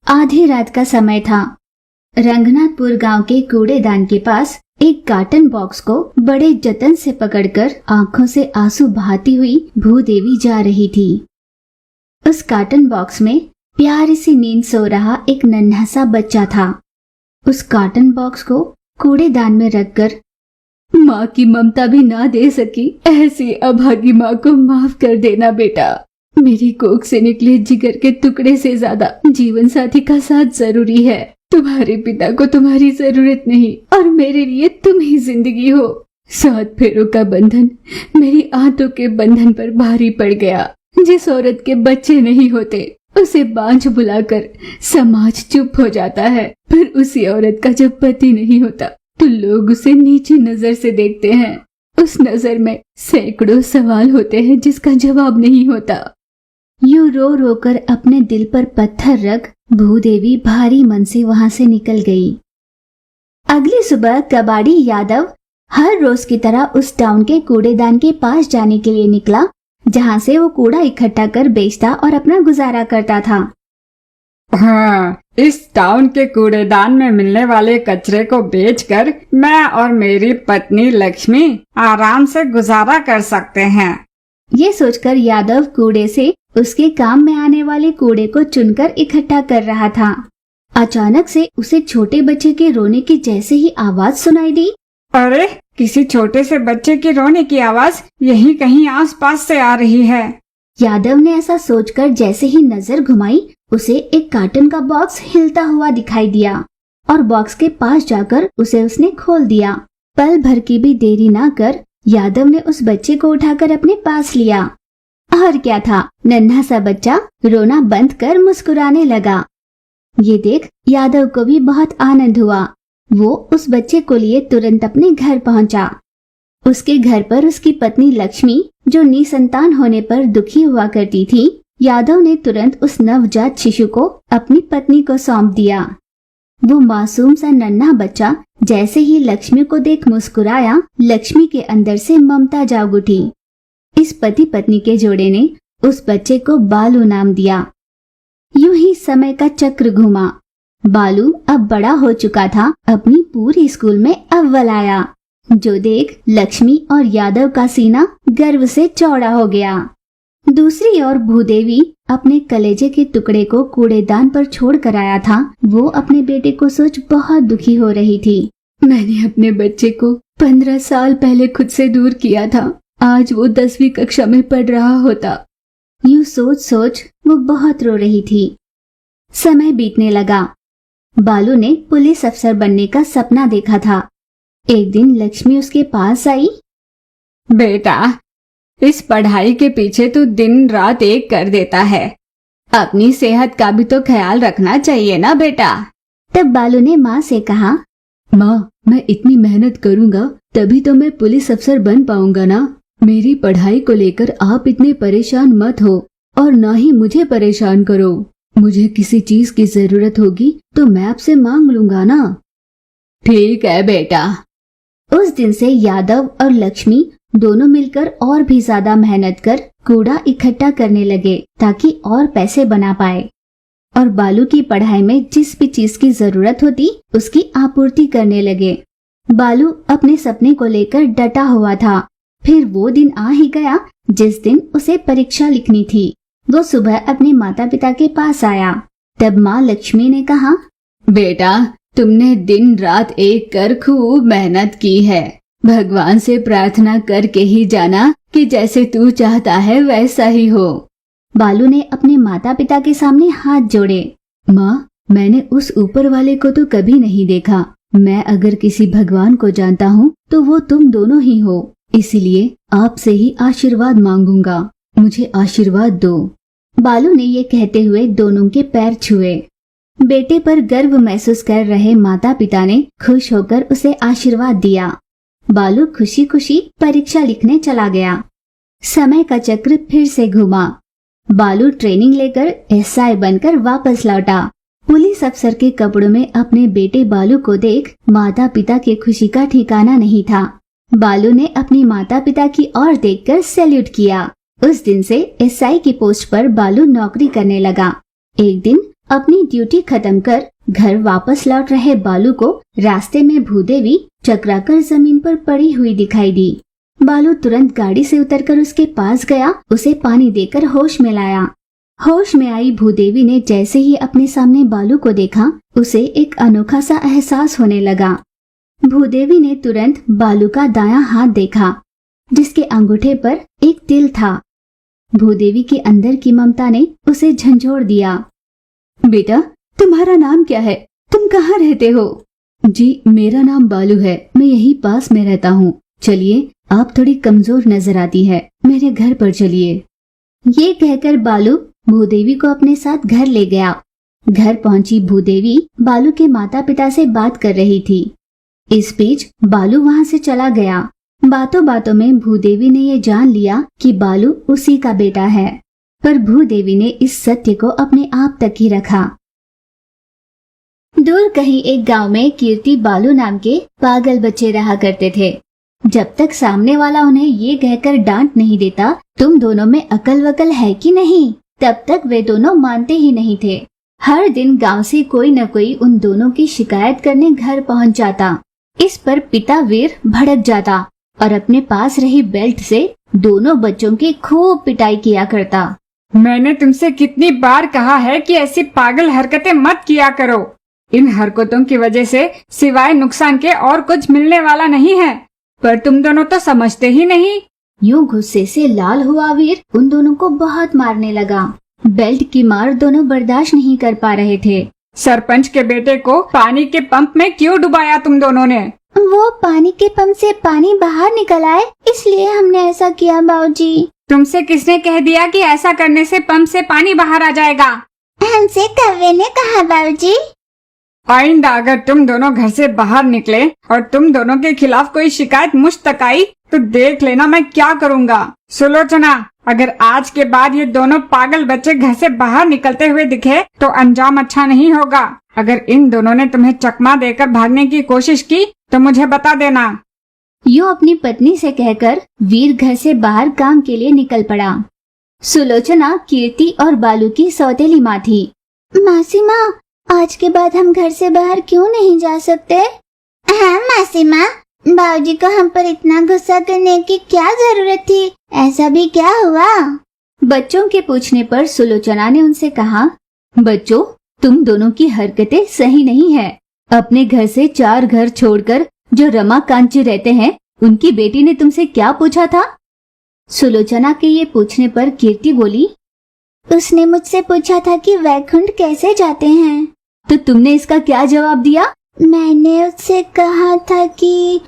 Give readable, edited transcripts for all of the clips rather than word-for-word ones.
आधी रात का समय था। रंगनाथपुर गांव के कूड़ेदान के पास एक कार्टन बॉक्स को बड़े जतन से पकड़कर आंखों से आंसू बहाती हुई भूदेवी जा रही थी। उस कार्टन बॉक्स में प्यारी सी नींद सो रहा एक नन्हा सा बच्चा था। उस कार्टन बॉक्स को कूड़ेदान में रखकर माँ की ममता भी ना दे सकी ऐसी अभागी माँ को माफ कर देना बेटा। मेरी कोख से निकले जिगर के टुकड़े से ज्यादा जीवन साथी का साथ जरूरी है। तुम्हारे पिता को तुम्हारी जरूरत नहीं और मेरे लिए तुम ही जिंदगी हो। 7 फेरों का बंधन मेरी आंतों के बंधन पर भारी पड़ गया। जिस औरत के बच्चे नहीं होते उसे बांझ बुलाकर समाज चुप हो जाता है, फिर उसी औरत का जब पति नहीं होता तो लोग उसे नीची नजर से देखते हैं। उस नजर में सैकड़ों सवाल होते हैं जिसका जवाब नहीं होता। यूं रो रो कर अपने दिल पर पत्थर रख भूदेवी भारी मन से वहां से निकल गई। अगली सुबह कबाड़ी यादव हर रोज की तरह उस टाउन के कूड़ेदान के पास जाने के लिए निकला, जहां से वो कूड़ा इकट्ठा कर बेचता और अपना गुजारा करता था। हाँ, इस टाउन के कूड़ेदान में मिलने वाले कचरे को बेचकर मैं और मेरी पत्नी लक्ष्मी आराम से गुजारा कर सकते हैं। ये सोचकर यादव कूड़े से उसके काम में आने वाले कूड़े को चुनकर इकट्ठा कर रहा था। अचानक से उसे छोटे बच्चे के रोने की जैसे ही आवाज सुनाई दी। अरे, किसी छोटे से बच्चे की रोने की आवाज यहीं कहीं आसपास से आ रही है। यादव ने ऐसा सोचकर जैसे ही नजर घुमाई, उसे एक कार्टन का बॉक्स हिलता हुआ दिखाई दिया और बॉक्स के पास जाकर उसे उसने खोल दिया। पल भर की भी देरी ना कर यादव ने उस बच्चे को उठाकर अपने पास लिया। और क्या था, नन्हा सा बच्चा रोना बंद कर मुस्कुराने लगा। ये देख यादव को भी बहुत आनंद हुआ। वो उस बच्चे को लिए तुरंत अपने घर पहुंचा। उसके घर पर उसकी पत्नी लक्ष्मी, जो निसंतान होने पर दुखी हुआ करती थी, यादव ने तुरंत उस नवजात शिशु को अपनी पत्नी को सौंप दिया। वो मासूम सा नन्हा बच्चा जैसे ही लक्ष्मी को देख मुस्कुराया, लक्ष्मी के अंदर से ममता जाग उठी। इस पति पत्नी के जोड़े ने उस बच्चे को बालू नाम दिया। यूं ही समय का चक्र घूमा। बालू अब बड़ा हो चुका था, अपनी पूरी स्कूल में अव्वल आया, जो देख लक्ष्मी और यादव का सीना गर्व से चौड़ा हो गया। दूसरी ओर भूदेवी अपने कलेजे के टुकड़े को कूड़ेदान पर छोड़ कर आया था। वो अपने बेटे को सोच बहुत दुखी हो रही थी। मैंने अपने बच्चे को 15 साल पहले खुद से दूर किया था, आज वो 10वीं कक्षा में पढ़ रहा होता। यूं सोच सोच वो बहुत रो रही थी। समय बीतने लगा। बालू ने पुलिस अफसर बनने का सपना देखा था। एक दिन लक्ष्मी उसके पास आई। बेटा, इस पढ़ाई के पीछे तू दिन रात एक कर देता है, अपनी सेहत का भी तो ख्याल रखना चाहिए ना बेटा। तब बालू ने माँ से कहा, माँ, मैं इतनी मेहनत करूँगा तभी तो मैं पुलिस अफसर बन पाऊंगा ना। मेरी पढ़ाई को लेकर आप इतने परेशान मत हो और ना ही मुझे परेशान करो। मुझे किसी चीज की जरूरत होगी तो मैं आपसे मांग लूंगा ना। ठीक है बेटा। उस दिन से यादव और लक्ष्मी दोनों मिलकर और भी ज्यादा मेहनत कर कूड़ा इकट्ठा करने लगे ताकि और पैसे बना पाए, और बालू की पढ़ाई में जिस भी चीज की जरूरत होती उसकी आपूर्ति करने लगे। बालू अपने सपने को लेकर डटा हुआ था। फिर वो दिन आ ही गया जिस दिन उसे परीक्षा लिखनी थी। वो सुबह अपने माता पिता के पास आया। तब माँ लक्ष्मी ने कहा, बेटा, तुमने दिन रात एक कर खूब मेहनत की है। भगवान से प्रार्थना करके ही जाना कि जैसे तू चाहता है वैसा ही हो। बालू ने अपने माता पिता के सामने हाथ जोड़े। माँ, मैंने उस ऊपर वाले को तो कभी नहीं देखा। मैं अगर किसी भगवान को जानता हूँ तो वो तुम दोनों ही हो, इसलिए आपसे ही आशीर्वाद मांगूंगा। मुझे आशीर्वाद दो। बालू ने ये कहते हुए दोनों के पैर छुए। बेटे पर गर्व महसूस कर रहे माता पिता ने खुश होकर उसे आशीर्वाद दिया। बालू खुशी खुशी परीक्षा लिखने चला गया। समय का चक्र फिर से घूमा। बालू ट्रेनिंग लेकर एसआई बनकर वापस लौटा। पुलिस अफसर के कपड़ों में अपने बेटे बालू को देख माता पिता की खुशी का ठिकाना नहीं था। बालू ने अपनी माता पिता की ओर देखकर सैल्यूट किया। उस दिन से एसआई की पोस्ट पर बालू नौकरी करने लगा। एक दिन अपनी ड्यूटी खत्म कर घर वापस लौट रहे बालू को रास्ते में भूदेवी चकराकर जमीन पर पड़ी हुई दिखाई दी। बालू तुरंत गाड़ी से उतरकर उसके पास गया, उसे पानी देकर होश में लाया। होश में आई भूदेवी ने जैसे ही अपने सामने बालू को देखा, उसे एक अनोखा सा एहसास होने लगा। भूदेवी ने तुरंत बालू का दायां हाथ देखा, जिसके अंगूठे पर एक तिल था। भूदेवी के अंदर की ममता ने उसे झंझोड़ दिया। बेटा, तुम्हारा नाम क्या है? तुम कहाँ रहते हो? जी, मेरा नाम बालू है, मैं यहीं पास में रहता हूँ। चलिए, आप थोड़ी कमजोर नजर आती है, मेरे घर पर चलिए। ये कहकर बालू भूदेवी को अपने साथ घर ले गया। घर पहुंची भूदेवी बालू के माता पिता से बात कर रही थी। इस बीच बालू वहां से चला गया। बातों बातों में भूदेवी ने ये जान लिया कि बालू उसी का बेटा है, पर भूदेवी ने इस सत्य को अपने आप तक ही रखा। दूर कहीं एक गांव में कीर्ति बालू नाम के पागल बच्चे रहा करते थे। जब तक सामने वाला उन्हें ये कहकर डांट नहीं देता, तुम दोनों में अकल वकल है कि नहीं, तब तक वे दोनों मानते ही नहीं थे। हर दिन गांव से कोई न कोई उन दोनों की शिकायत करने घर पहुंच जाता। इस पर पिता वीर भड़क जाता और अपने पास रही बेल्ट से दोनों बच्चों की खूब पिटाई किया करता। मैंने तुमसे कितनी बार कहा है कि ऐसी पागल हरकतें मत किया करो। इन हरकतों की वजह से सिवाय नुकसान के और कुछ मिलने वाला नहीं है, पर तुम दोनों तो समझते ही नहीं। यूं गुस्से से लाल हुआ वीर उन दोनों को बहुत मारने लगा। बेल्ट की मार दोनों बर्दाश्त नहीं कर पा रहे थे। सरपंच के बेटे को पानी के पंप में क्यों डुबाया तुम दोनों ने? वो पानी के पंप से पानी बाहर निकल आए, इसलिए हमने ऐसा किया बाबूजी। तुमसे किसने कह दिया कि ऐसा करने से पंप से पानी बाहर आ जाएगा? हमसे कव्वे ने कहा बाबूजी। आइंदा अगर तुम दोनों घर से बाहर निकले और तुम दोनों के खिलाफ कोई शिकायत मुझ तक आई तो देख लेना मैं क्या करूँगा। सुलोचना, अगर आज के बाद ये दोनों पागल बच्चे घर से बाहर निकलते हुए दिखे तो अंजाम अच्छा नहीं होगा। अगर इन दोनों ने तुम्हें चकमा देकर भागने की कोशिश की तो मुझे बता देना। यूं अपनी पत्नी से कहकर वीर घर से बाहर काम के लिए निकल पड़ा। सुलोचना कीर्ति और बालू की सौतेली माँ थी। मासी माँ, आज के बाद हम घर से बाहर क्यों नहीं जा सकते? हाँ मासी माँ, बाबूजी को हम पर इतना गुस्सा करने की क्या जरूरत थी? ऐसा भी क्या हुआ? बच्चों के पूछने पर सुलोचना ने उनसे कहा, बच्चों, तुम दोनों की हरकतें सही नहीं है। अपने घर से 4 घर छोड़कर जो रमा कांची रहते हैं, उनकी बेटी ने तुमसे क्या पूछा था? सुलोचना के ये पूछने पर कीर्ति बोली, उसने मुझसे पूछा था कि वैकुंठ कैसे जाते हैं। तो तुमने इसका क्या जवाब दिया? मैंने उससे कहा था कि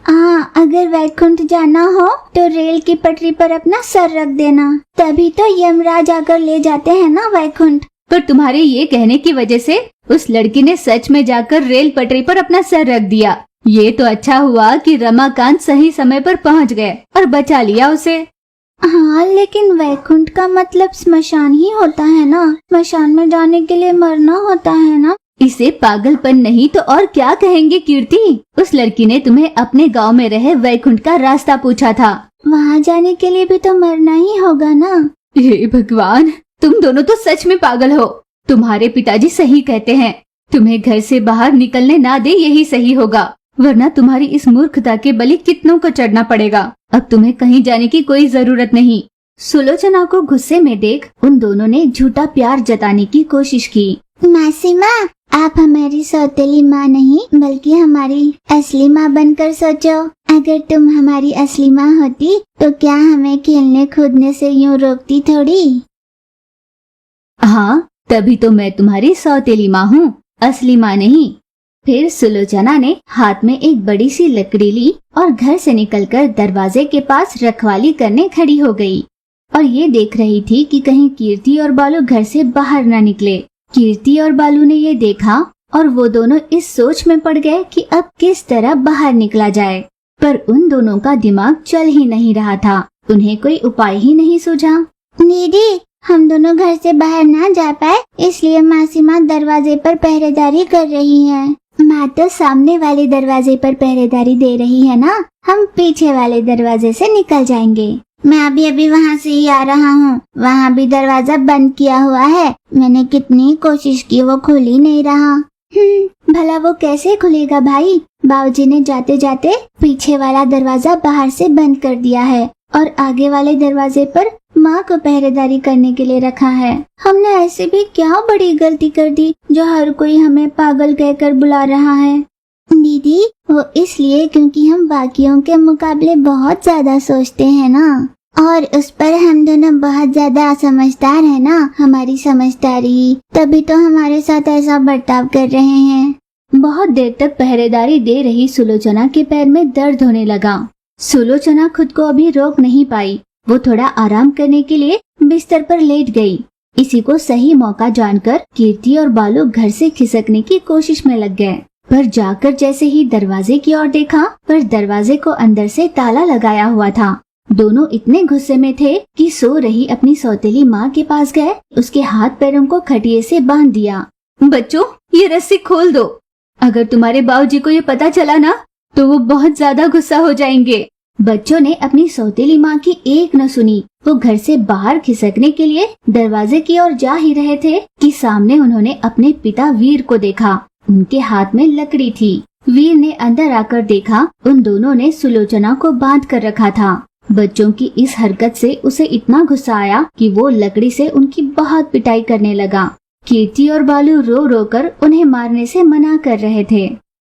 अगर वैकुंठ जाना हो तो रेल की पटरी पर अपना सर रख देना, तभी तो यमराज आकर ले जाते हैं ना वैकुंठ। पर तुम्हारे ये कहने की वजह से उस लड़की ने सच में जाकर रेल पटरी पर अपना सर रख दिया। ये तो अच्छा हुआ कि रमाकांत सही समय पर पहुंच गए और बचा लिया उसे। हाँ, लेकिन वैकुंठ का मतलब स्मशान ही होता है ना। स्मशान में जाने के लिए मरना होता है ना। इसे पागलपन नहीं तो और क्या कहेंगे कीर्ति? उस लड़की ने तुम्हें अपने गांव में रहे वैकुंठ का रास्ता पूछा था। वहाँ जाने के लिए भी तो मरना ही होगा ना। हे भगवान, तुम दोनों तो सच में पागल हो। तुम्हारे पिताजी सही कहते हैं, तुम्हें घर से बाहर निकलने ना दे यही सही होगा, वरना तुम्हारी इस मूर्खता के बलि कितनों को चढ़ना पड़ेगा। अब तुम्हें कहीं जाने की कोई जरूरत नहीं। सुलोचना को गुस्से में देख उन दोनों ने झूठा प्यार जताने की कोशिश की। मासी माँ, आप हमारी सौतेली माँ नहीं बल्कि हमारी असली माँ बनकर सोचो। अगर तुम हमारी असली माँ होती तो क्या हमें खेलने कूदने से यूं रोकती थोड़ी? हाँ, तभी तो मैं तुम्हारी सौतेली माँ हूँ, असली माँ नहीं। फिर सुलोचना ने हाथ में एक बड़ी सी लकड़ी ली और घर से निकलकर दरवाजे के पास रखवाली करने खड़ी हो गई और ये देख रही थी कि कहीं कीर्ति और बालू घर से बाहर न निकले। कीर्ति और बालू ने ये देखा और वो दोनों इस सोच में पड़ गए कि अब किस तरह बाहर निकला जाए, पर उन दोनों का दिमाग चल ही नहीं रहा था। उन्हें कोई उपाय ही नहीं सूझा। दीदी, हम दोनों घर से बाहर ना जा पाए, इसलिए मासी माँ दरवाजे पर पहरेदारी कर रही है। माँ तो सामने वाले दरवाजे पर पहरेदारी दे रही है ना, हम पीछे वाले दरवाजे से निकल जाएंगे। मैं अभी अभी वहाँ से ही आ रहा हूँ। वहाँ भी दरवाजा बंद किया हुआ है। मैंने कितनी कोशिश की, वो खुल ही नहीं रहा। भला वो कैसे खुलेगा भाई? बाबूजी ने जाते जाते पीछे वाला दरवाजा बाहर से बंद कर दिया है और आगे वाले दरवाजे पर माँ को पहरेदारी करने के लिए रखा है। हमने ऐसे भी क्या बड़ी गलती कर दी जो हर कोई हमें पागल कहकर बुला रहा है? दीदी, वो इसलिए क्योंकि हम बाकियों के मुकाबले बहुत ज्यादा सोचते हैं ना, और उस पर हम दोनों बहुत ज्यादा समझदार हैं ना। हमारी समझदारी तभी तो हमारे साथ ऐसा बर्ताव कर रहे हैं। बहुत देर तक पहरेदारी दे रही सुलोचना के पैर में दर्द होने लगा। सुलोचना खुद को अभी रोक नहीं पाई। वो थोड़ा आराम करने के लिए बिस्तर पर लेट गई। इसी को सही मौका जानकर कीर्ति और बालू घर से खिसकने की कोशिश में लग गए, पर जाकर जैसे ही दरवाजे की ओर देखा, पर दरवाजे को अंदर से ताला लगाया हुआ था। दोनों इतने गुस्से में थे कि सो रही अपनी सौतेली माँ के पास गए, उसके हाथ पैरों को खटिये से बांध दिया। बच्चों, ये रस्सी खोल दो। अगर तुम्हारे बाबूजी को ये पता चला ना तो वो बहुत ज्यादा गुस्सा हो जाएंगे। बच्चों ने अपनी सौतेली माँ की एक न सुनी। वो घर से बाहर खिसकने के लिए दरवाजे की ओर जा ही रहे थे कि सामने उन्होंने अपने पिता वीर को देखा। उनके हाथ में लकड़ी थी। वीर ने अंदर आकर देखा, उन दोनों ने सुलोचना को बांध कर रखा था। बच्चों की इस हरकत से उसे इतना गुस्सा आया कि वो लकड़ी से उनकी बहुत पिटाई करने लगा। कीर्ति और बालू रो रो कर उन्हें मारने से मना कर रहे थे।